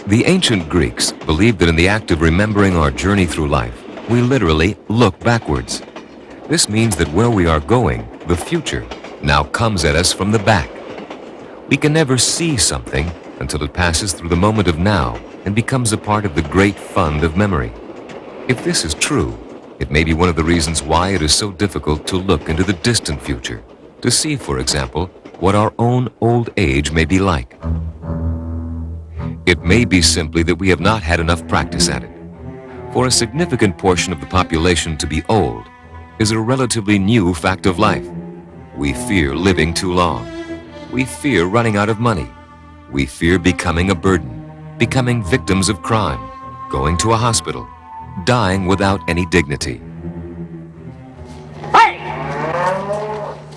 The ancient Greeks believed that in the act of remembering our journey through life, we literally look backwards. This means that where we are going, the future, now comes at us from the back. We can never see something until it passes through the moment of now and becomes a part of the great fund of memory. If this is true, it may be one of the reasons why it is so difficult to look into the distant future, to see, for example, what our own old age may be like. It may be simply that we have not had enough practice at it. For a significant portion of the population, to be old is a relatively new fact of life. We fear living too long. We fear running out of money. We fear becoming a burden, becoming victims of crime, going to a hospital, dying without any dignity. Hey!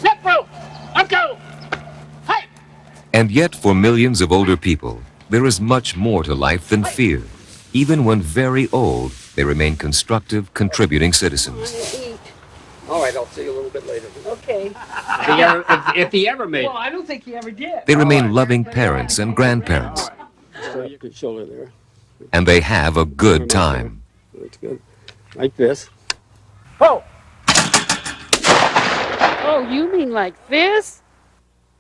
Let go! Let go! Hey! And yet, for millions of older people, there is much more to life than fear. Even when very old, they remain constructive, contributing citizens. All right, I'll see you a little bit later. Okay. If he ever made Well, it. I don't think he ever did. They remain loving parents and grandparents, So you could shoulder there. and they have a good time. That's good. Like this. Oh! Oh, you mean like this?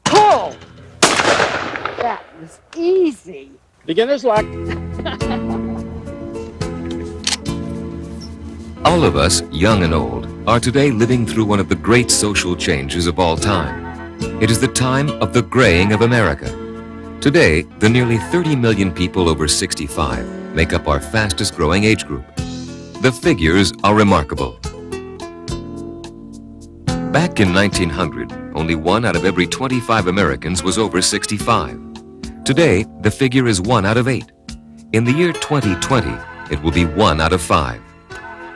Pull! That was easy. Beginner's luck. All of us, young and old, are today living through one of the great social changes of all time. It is the time of the graying of America. Today, the nearly 30 million people over 65 make up our fastest growing age group. The figures are remarkable. Back in 1900, only 1 out of every 25 Americans was over 65. Today, the figure is 1 out of 8. In the year 2020, it will be 1 out of 5.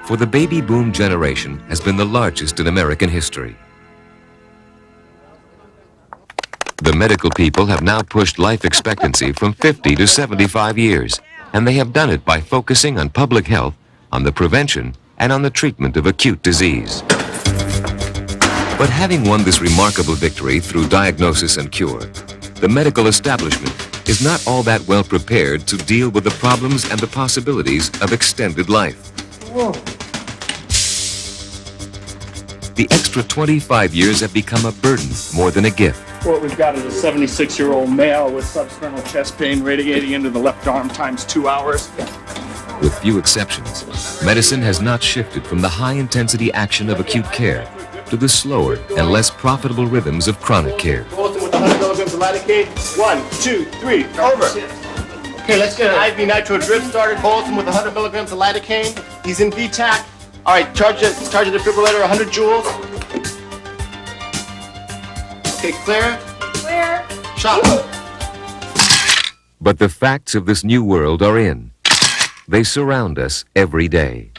For the baby boom generation has been the largest in American history. The medical people have now pushed life expectancy from 50 to 75 years, and they have done it by focusing on public health, on the prevention, and on the treatment of acute disease. But having won this remarkable victory through diagnosis and cure, the medical establishment is not all that well prepared to deal with the problems and the possibilities of extended life. Whoa. The extra 25 years have become a burden more than a gift. What we've got is a 76-year-old male with substernal chest pain radiating into the left arm times 2 hours. With few exceptions, medicine has not shifted from the high-intensity action of acute care to the slower and less profitable rhythms of chronic care. Bolton with 100 milligrams of lidocaine. 1, 2, 3, over. Okay, let's get an IV nitro drip started. Bolton with 100 milligrams of lidocaine. He's in VTAC. All right, charge the defibrillator 100 joules. Okay, clear. Where? Shot. But the facts of this new world are in. They surround us every day.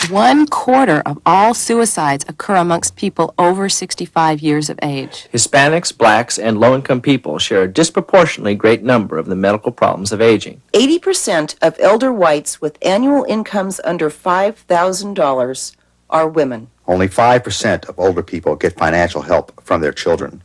1/4 of all suicides occur amongst people over 65 years of age. Hispanics, blacks, and low-income people share a disproportionately great number of the medical problems of aging. 80% of elder whites with annual incomes under $5,000 are women. Only 5% of older people get financial help from their children.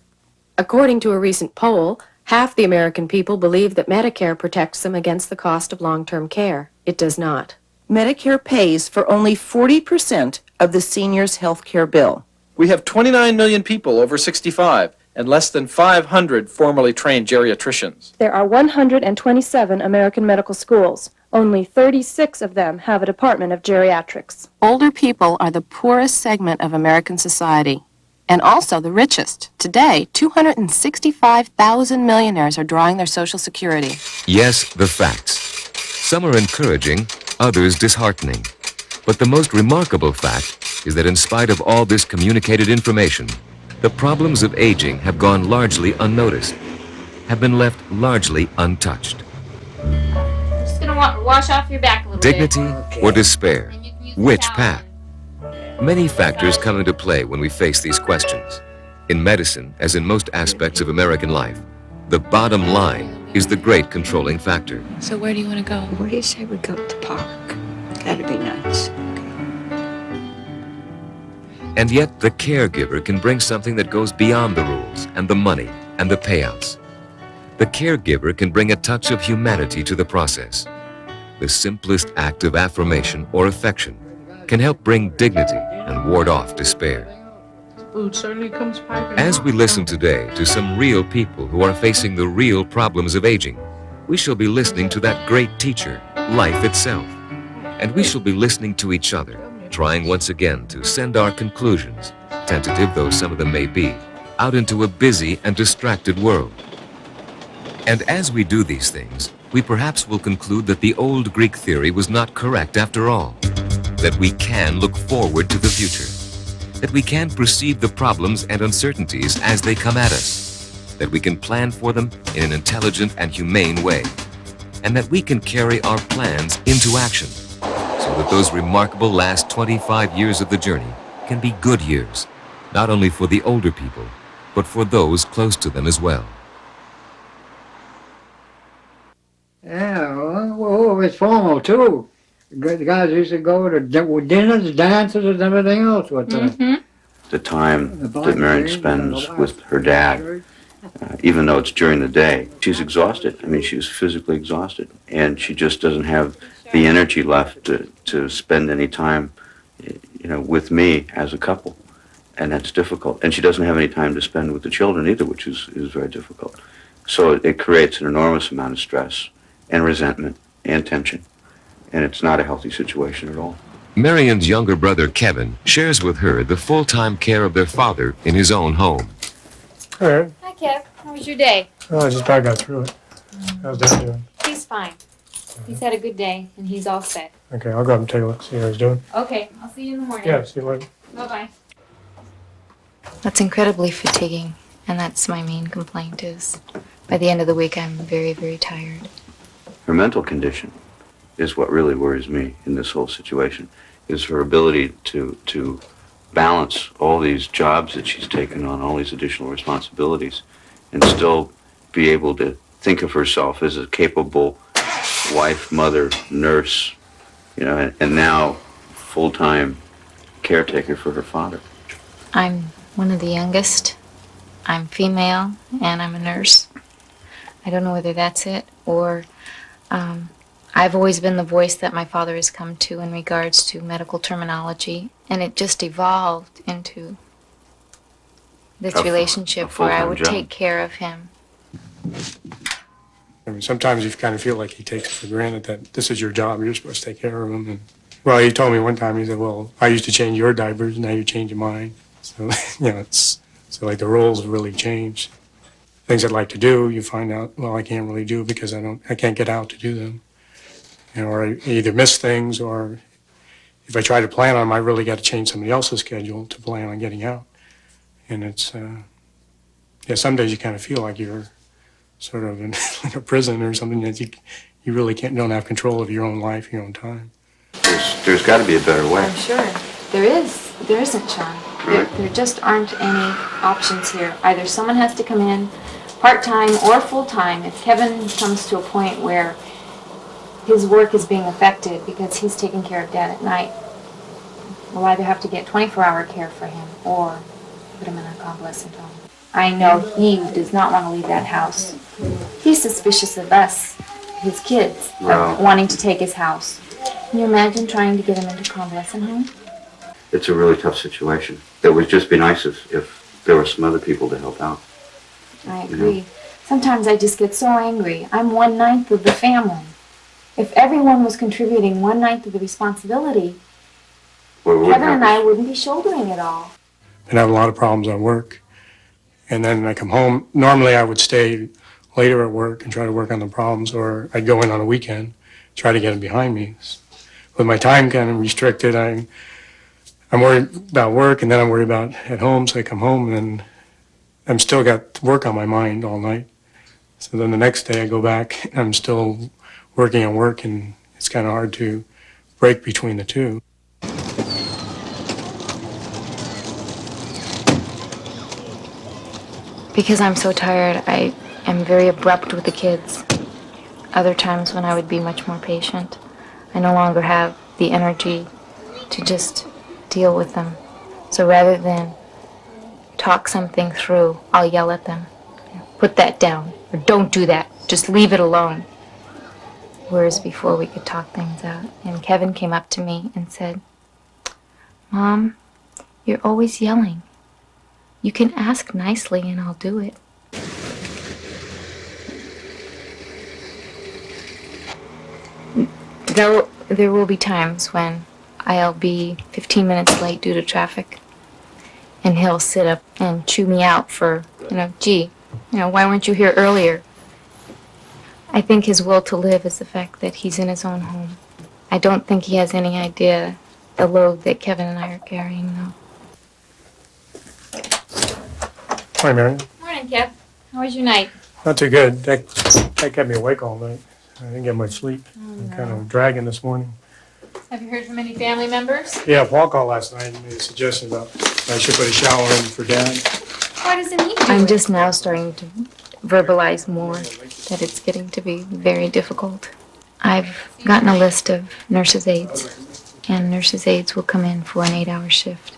According to a recent poll, half the American people believe that Medicare protects them against the cost of long-term care. It does not. Medicare pays for only 40% of the senior's health care bill. We have 29 million people over 65 and less than 500 formally trained geriatricians. There are 127 American medical schools. Only 36 of them have a department of geriatrics. Older people are the poorest segment of American society, and also the richest. Today, 265,000 millionaires are drawing their Social Security. Yes, the facts. Some are encouraging, others disheartening. But the most remarkable fact is that in spite of all this communicated information, the problems of aging have gone largely unnoticed, have been left largely untouched. Just gonna wash off your back a little Dignity or despair? Which path? Many factors come into play when we face these questions. In medicine, as in most aspects of American life, the bottom line is the great controlling factor. So where do you want to go? What do you say we go to the park? That'd be nice. And yet, the caregiver can bring something that goes beyond the rules and the money and the payouts. The caregiver can bring a touch of humanity to the process. the simplest act of affirmation or affection can help bring dignity and ward off despair. Food certainly comes piping. As we listen today to some real people who are facing the real problems of aging, we shall be listening to that great teacher, life itself. And we shall be listening to each other, trying once again to send our conclusions, tentative though some of them may be, out into a busy and distracted world. And as we do these things, we perhaps will conclude that the old Greek theory was not correct after all, that we can look forward to the future, that we can perceive the problems and uncertainties as they come at us, that we can plan for them in an intelligent and humane way, and that we can carry our plans into action, so that those remarkable last 25 years of the journey can be good years, not only for the older people, but for those close to them as well. Yeah, well, it was formal too. The guys used to go to dinners, dances, and everything else with them. The time that Marion spends with her dad, even though it's during the day, she's exhausted. I mean, she's physically exhausted, and she just doesn't have the energy left to spend any time, with me as a couple, and that's difficult. And she doesn't have any time to spend with the children either, which is very difficult. So it creates an enormous amount of stress and resentment and tension, and it's not a healthy situation at all. Marion's younger brother, Kevin, shares with her the full-time care of their father in his own home. All right. Hi, Kev. How was your day? Oh, I just about got through it. How's Dad doing? He's fine. He's had a good day, and he's all set. Okay, I'll go up and take a look, see how he's doing. Okay, I'll see you in the morning. Yeah, see you later. Bye-bye. That's incredibly fatiguing, and that's my main complaint is by the end of the week I'm very, very tired. Her mental condition is what really worries me in this whole situation, is her ability to balance all these jobs that she's taken on, all these additional responsibilities, and still be able to think of herself as a capable wife, mother, nurse, and now full-time caretaker for her father. I'm one of the youngest. I'm female, and I'm a nurse. I don't know whether that's it, or I've always been the voice that my father has come to in regards to medical terminology, and it just evolved into this relationship where I would take care of him. I mean, sometimes you kind of feel like he takes it for granted that this is your job, you're supposed to take care of him. And, well, he told me one time, he said, well, I used to change your diapers, now you're changing mine. So, it's like the roles have really changed. Things I'd like to do, you find out, well, I can't really do because I can't get out to do them. Or I either miss things, or if I try to plan on them, I really got to change somebody else's schedule to plan on getting out. And it's, some days you kind of feel like you're sort of in like a prison or something, that you really don't have control of your own life, your own time. There's got to be a better way. I'm sure. There isn't, Sean. There just aren't any options here. Either someone has to come in part-time or full-time. If Kevin comes to a point where his work is being affected because he's taking care of Dad at night, we'll either have to get 24-hour care for him or put him in a convalescent home. I know he does not want to leave that house. He's suspicious of us, his kids, of wanting to take his house. Can you imagine trying to get him into a convalescent home? It's a really tough situation. It would just be nice if there were some other people to help out. I agree. Sometimes I just get so angry. I'm 1/9 of the family. If everyone was contributing 1/9 of the responsibility, Kevin and I wouldn't be shouldering it all. And I have a lot of problems at work. And then I come home. Normally I would stay later at work and try to work on the problems, or I'd go in on a weekend, try to get them behind me. With my time kind of restricted, I'm worried about work, and then I'm worried about at home, so I come home and I'm still got work on my mind all night. So then the next day I go back, I'm still working on work, and it's kind of hard to break between the two. Because I'm so tired, I am very abrupt with the kids. Other times when I would be much more patient, I no longer have the energy to just deal with them. So rather than talk something through, I'll yell at them. Put that down, or don't do that, just leave it alone. whereas before we could talk things out. And Kevin came up to me and said, "Mom, you're always yelling. You can ask nicely and I'll do it." There will be times when I'll be 15 minutes late due to traffic, and he'll sit up and chew me out for, gee, why weren't you here earlier? I think his will to live is the fact that he's in his own home. I don't think he has any idea the load that Kevin and I are carrying, though. Hi, Mary. Morning, Kev. How was your night? Not too good. That kept me awake all night. I didn't get much sleep. I'm kind of dragging this morning. Have you heard from any family members? Yeah, Paul called last night and made a suggestion about I should put a shower in for Dad. Why doesn't he do it? I'm just now starting to verbalize more that it's getting to be very difficult. I've gotten a list of nurses' aides, and nurses' aides will come in for an 8-hour shift.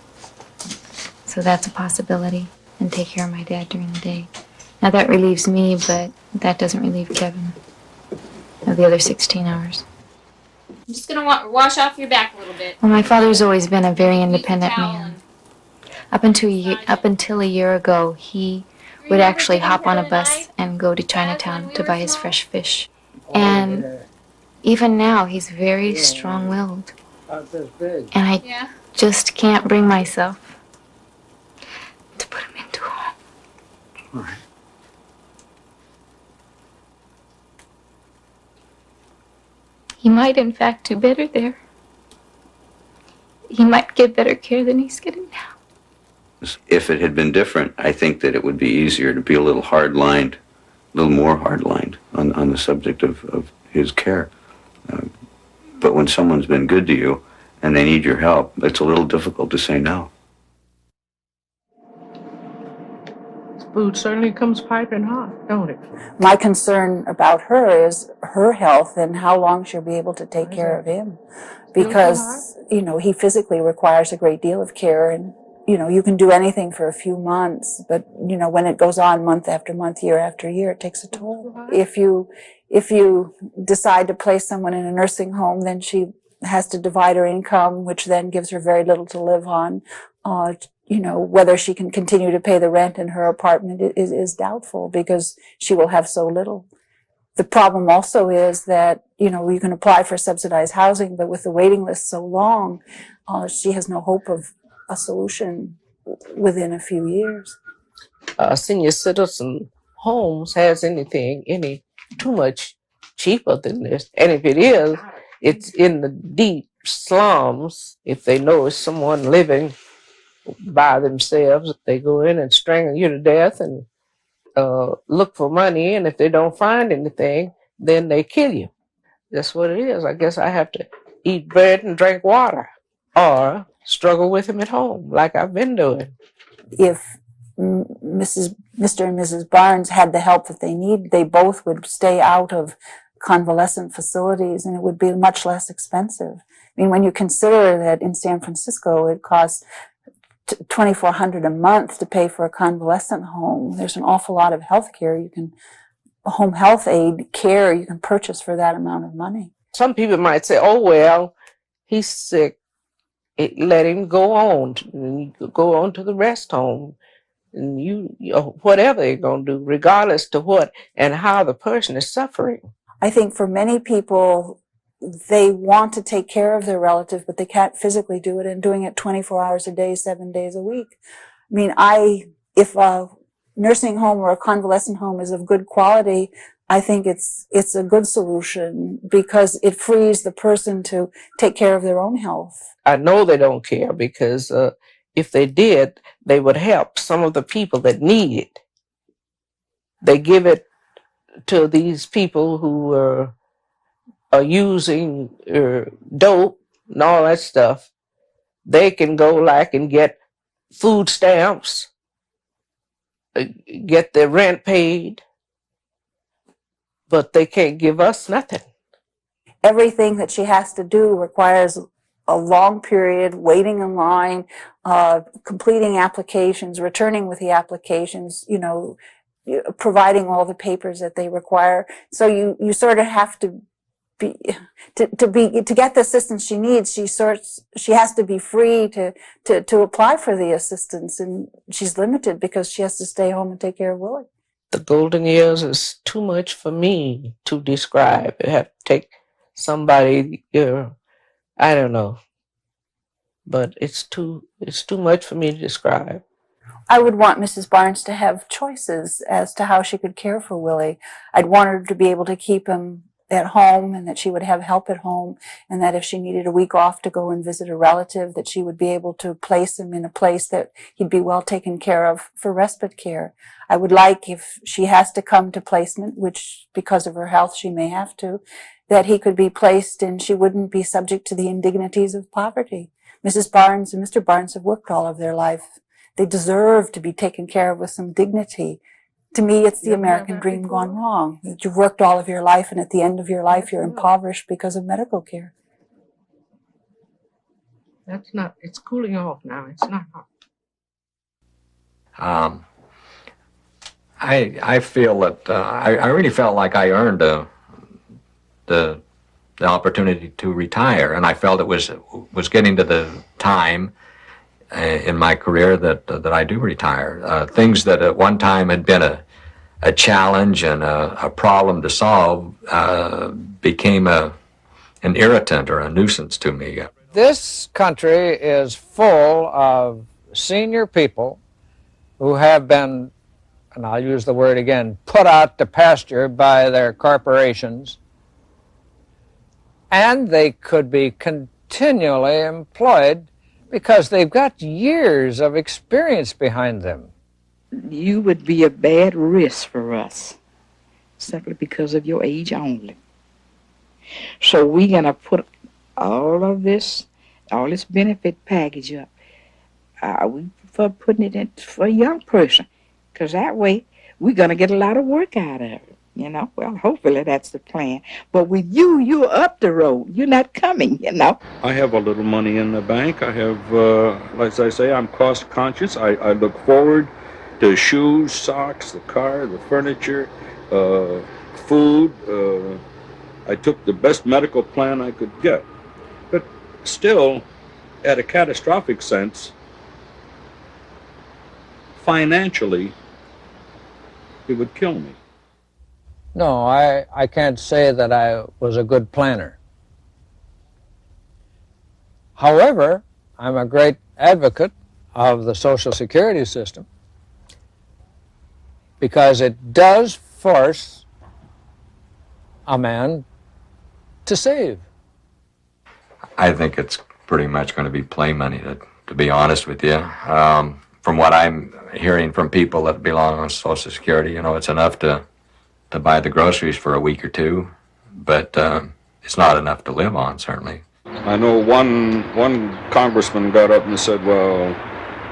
So that's a possibility, and take care of my dad during the day. Now that relieves me, but that doesn't relieve Kevin of the other 16 hours. I'm just going to wash off your back a little bit. Well, my father's always been a very independent man. Up until a year ago, he would actually hop on a bus and go to Chinatown to buy his fresh fish. And even now, he's very strong-willed. And I just can't bring myself to put him into a home. All right. He might, in fact, do better there. He might get better care than he's getting now. If it had been different, I think that it would be easier to be a little hard-lined, a little more hard-lined on the subject of his care. But when someone's been good to you and they need your help, it's a little difficult to say no. Food certainly comes piping hot, don't it? My concern about her is her health and how long she'll be able to take care of him. Because, he physically requires a great deal of care, and, you can do anything for a few months, but, when it goes on month after month, year after year, it takes a toll. If you decide to place someone in a nursing home, then she has to divide her income, which then gives her very little to live on. Whether she can continue to pay the rent in her apartment is doubtful because she will have so little. The problem also is that, you can apply for subsidized housing, but with the waiting list so long, she has no hope of a solution within a few years. Senior citizen homes has any too much cheaper than this. And if it is, it's in the deep slums. If they know it's someone living by themselves, they go in and strangle you to death and look for money, and if they don't find anything, then they kill you. That's what it is. I guess I have to eat bread and drink water or struggle with him at home like I've been doing. If Mr. and Mrs. Barnes had the help that they need, they both would stay out of convalescent facilities and it would be much less expensive. I mean, when you consider that in San Francisco it costs $2,400 a month to pay for a convalescent home, there's an awful lot of health care home health aid care you can purchase for that amount of money. Some people might say, oh, well, he's sick. Let him go on. Go on to the rest home. And whatever they're going to do, regardless to what and how the person is suffering. I think for many people, they want to take care of their relative, but they can't physically do it, and doing it 24 hours a day, 7 days a week. I mean, if a nursing home or a convalescent home is of good quality, I think it's a good solution because it frees the person to take care of their own health. I know they don't care because if they did, they would help some of the people that need it. They give it to these people who are using dope and all that stuff. They can go and get food stamps, get their rent paid, but they can't give us nothing. Everything that she has to do requires a long period, waiting in line, completing applications, returning with the applications, providing all the papers that they require. So you sort of have to to get the assistance she needs, she has to be free to apply for the assistance, and she's limited because she has to stay home and take care of Willie. The golden years is too much for me to describe. I have to take somebody, I don't know, but it's too much for me to describe. I would want Mrs. Barnes to have choices as to how she could care for Willie. I'd want her to be able to keep him at home, and that she would have help at home, and that if she needed a week off to go and visit a relative, that she would be able to place him in a place that he'd be well taken care of for respite care. I would like, if she has to come to placement, which because of her health she may have to, that he could be placed and she wouldn't be subject to the indignities of poverty. Mrs. Barnes and Mr. Barnes have worked all of their life. They deserve to be taken care of with some dignity. To me, it's the American dream gone wrong. You've worked all of your life, and at the end of your life, you're impoverished because of medical care. That's not, it's cooling off now. It's not hot. I feel that I really felt like I earned the opportunity to retire, and I felt it was getting to the time in my career that I do retire. Things that at one time had been a challenge and a problem to solve became an irritant or a nuisance to me. This country is full of senior people who have been, and I'll use the word again, put out to pasture by their corporations, and they could be continually employed because they've got years of experience behind them. You would be a bad risk for us, simply because of your age only. So we're going to put all this benefit package up. We for putting it in for a young person, because that way we're going to get a lot of work out of it. You know, well, hopefully that's the plan. But with you, you're up the road. You're not coming, you know. I have a little money in the bank. I have, like I say, I'm cost conscious. I look forward to shoes, socks, the car, the furniture, food. I took the best medical plan I could get. But still, at a catastrophic sense, financially, it would kill me. No, I can't say that I was a good planner. However, I'm a great advocate of the Social Security system because it does force a man to save. I think it's pretty much going to be play money, to be honest with you. From what I'm hearing from people that belong on Social Security, you know, it's enough to buy the groceries for a week or two, but it's not enough to live on, certainly. I know one congressman got up and said, well,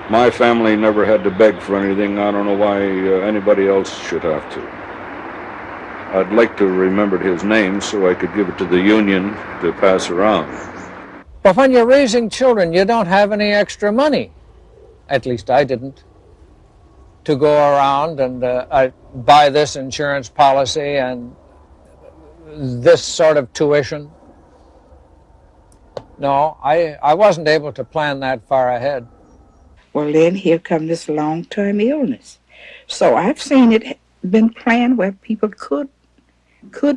my family never had to beg for anything. I don't know why anybody else should have to. I'd like to remember his name so I could give it to the union to pass around. But when you're raising children, you don't have any extra money. At least I didn't. To go around and buy this insurance policy and this sort of tuition. No, I wasn't able to plan that far ahead. Well, then here comes this long-term illness. So I've seen it been planned where people could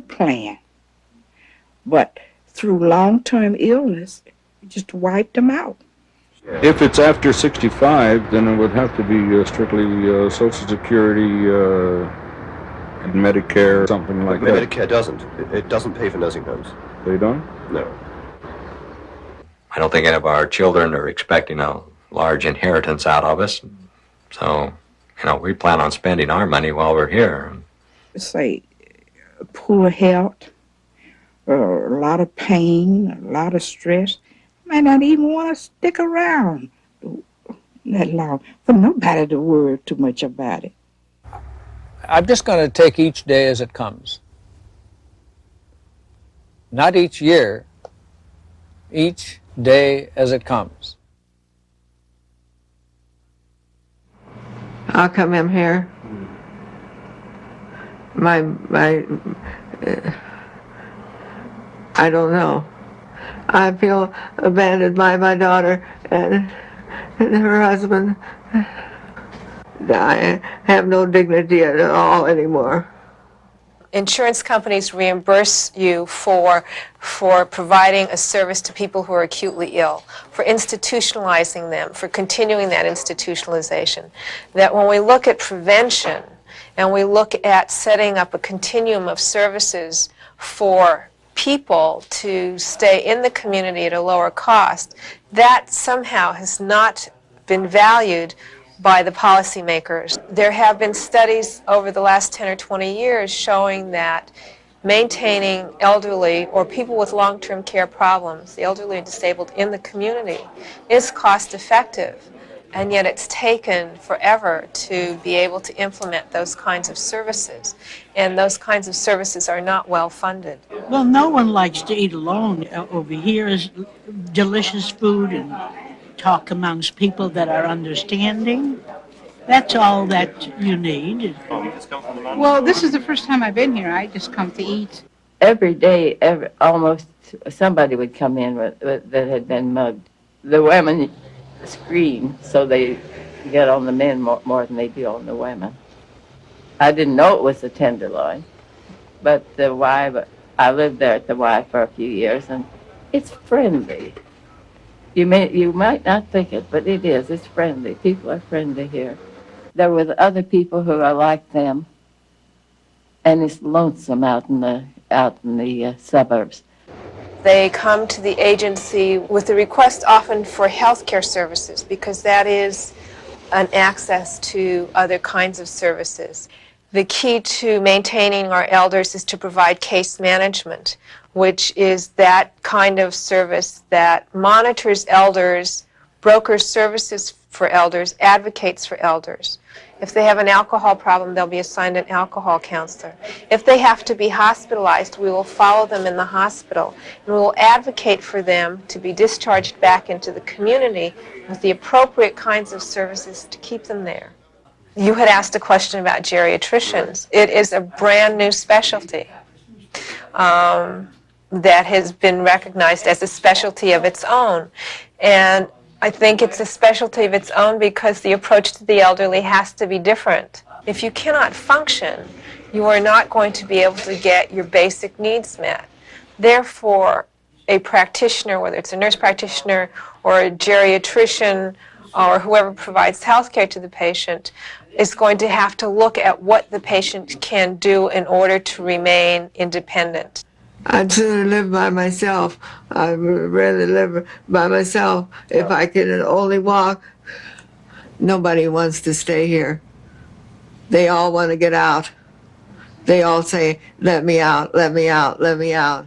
plan. But through long-term illness, it just wiped them out. If it's after 65, then it would have to be strictly Social Security and Medicare, something like that. Medicare doesn't. It doesn't pay for nursing homes. They don't? No. I don't think any of our children are expecting a large inheritance out of us. So, you know, we plan on spending our money while we're here. Say, poor health, a lot of pain, a lot of stress. Might not even want to stick around that long for nobody to worry too much about it. I'm just going to take each day as it comes. Not each year, each day as it comes. How come I'm here? I don't know. I feel abandoned by my daughter and her husband. I have no dignity at all anymore. Insurance companies reimburse you for providing a service to people who are acutely ill, for institutionalizing them, for continuing that institutionalization. That when we look at prevention and we look at setting up a continuum of services for people to stay in the community at a lower cost, that somehow has not been valued by the policymakers. There have been studies over the last 10 or 20 years showing that maintaining elderly or people with long-term care problems, the elderly and disabled in the community, is cost effective. And yet it's taken forever to be able to implement those kinds of services. And those kinds of services are not well funded. Well, no one likes to eat alone. Over here is delicious food and talk amongst people that are understanding. That's all that you need. Well, this is the first time I've been here. I just come to eat. Every day, almost somebody would come in that had been mugged. The women scream, so they get on the men more than they do on the women. I didn't know it was the Tenderloin, but the Y, I lived there at the Y for a few years, and it's friendly. You might not think it, but it is. It's friendly. People are friendly here. There were the other people who are like them, and it's lonesome out in the suburbs. They come to the agency with the request often for health care services because that is an access to other kinds of services. The key to maintaining our elders is to provide case management, which is that kind of service that monitors elders, brokers services for elders, advocates for elders. If they have an alcohol problem, they'll be assigned an alcohol counselor. If they have to be hospitalized, we will follow them in the hospital, and we will advocate for them to be discharged back into the community with the appropriate kinds of services to keep them there. You had asked a question about geriatricians. It is a brand new specialty that has been recognized as a specialty of its own. And I think it's a specialty of its own because the approach to the elderly has to be different. If you cannot function, you are not going to be able to get your basic needs met. Therefore, a practitioner, whether it's a nurse practitioner or a geriatrician or whoever provides health care to the patient, is going to have to look at what the patient can do in order to remain independent. I'd sooner live by myself. I'd rather live by myself if I could only walk. Nobody wants to stay here. They all want to get out. They all say, let me out, let me out, let me out.